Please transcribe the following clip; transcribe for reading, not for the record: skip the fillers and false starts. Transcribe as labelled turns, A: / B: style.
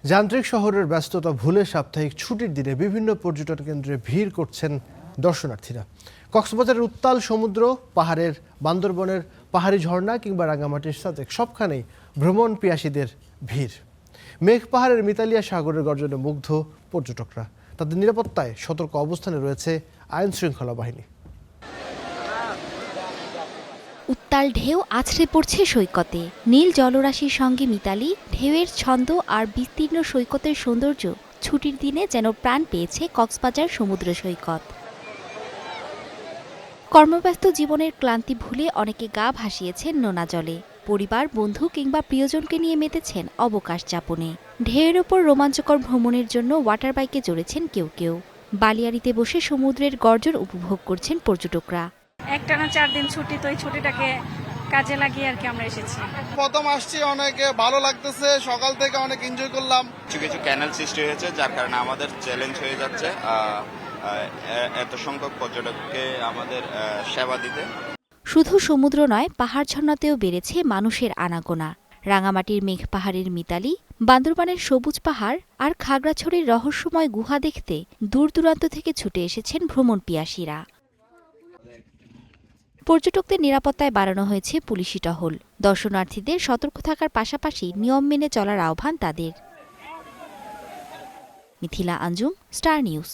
A: যান্ত্রিক শহরের ব্যস্ততা ভুলে সাপ্তাহিক ছুটির দিনে বিভিন্ন পর্যটন কেন্দ্রে ভিড় করছেন দর্শনার্থীরা। কক্সবাজারের উত্তাল সমুদ্র, পাহাড়ের বান্দরবনের পাহাড়ি ঝর্ণা কিংবা রাঙামাটির সাথে সবখানেই ভ্রমণ পিয়াসীদের ভিড়। মেঘ পাহাড়ের মিতালিয়া সাগরের গর্জনে মুগ্ধ পর্যটকরা। তাদের নিরাপত্তায় সতর্ক অবস্থানে রয়েছে আইন শৃঙ্খলা বাহিনী।
B: উত্তাল ঢেউ আছড়ে পড়ছে সৈকতে। নীল জলরাশির সঙ্গে মিতালি, ঢেউয়ের ছন্দ আর বিস্তীর্ণ সৈকতের সৌন্দর্য ছুটির দিনে যেন প্রাণ পেয়েছে কক্সবাজার সমুদ্র সৈকত। কর্মব্যস্ত জীবনের ক্লান্তি ভুলে অনেকে গা ভাসিয়েছেন নোনা জলে। পরিবার, বন্ধু কিংবা প্রিয়জনকে নিয়ে মেতেছেন অবকাশ যাপনে। ঢেউয়ের ওপর রোমাঞ্চকর ভ্রমণের জন্য ওয়াটার বাইকে চড়েছেন কেউ কেউ। বালিয়াড়িতে বসে সমুদ্রের গর্জন উপভোগ করছেন পর্যটকরা।
C: একটানা 4 দিন ছুটি, তো এই ছুটিটাকে কাজে লাগিয়ে আর কি আমরা এসেছি।
D: প্রথম আসছি, অনেক ভালো লাগতেছে, সকাল থেকে অনেক এনজয় করলাম।
E: কিছু কিছু ক্যানেল সৃষ্টি হয়েছে, যার কারণে আমাদের চ্যালেঞ্জ হয়ে যাচ্ছে এত সংখ্যক পর্যটককে আমাদের সেবা দিতে।
B: শুধু সমুদ্র নয়, পাহাড় ঝর্ণাতেও বেড়েছে মানুষের আনাগোনা। রাঙামাটির মেঘ পাহাড়ের মিতালি, বান্দরবানের সবুজ পাহাড় আর খাগড়াছড়ির রহস্যময় গুহা দেখতে দূর দূরান্ত থেকে ছুটে এসেছেন ভ্রমণ পিয়াসীরা। পর্যটকদের নিরাপত্তায় বাড়ানো হয়েছে পুলিশি টহল। দর্শনার্থীদের সতর্ক থাকার পাশাপাশি নিয়ম মেনে চলার আহ্বান তাদের। Mithila Anjum, star news.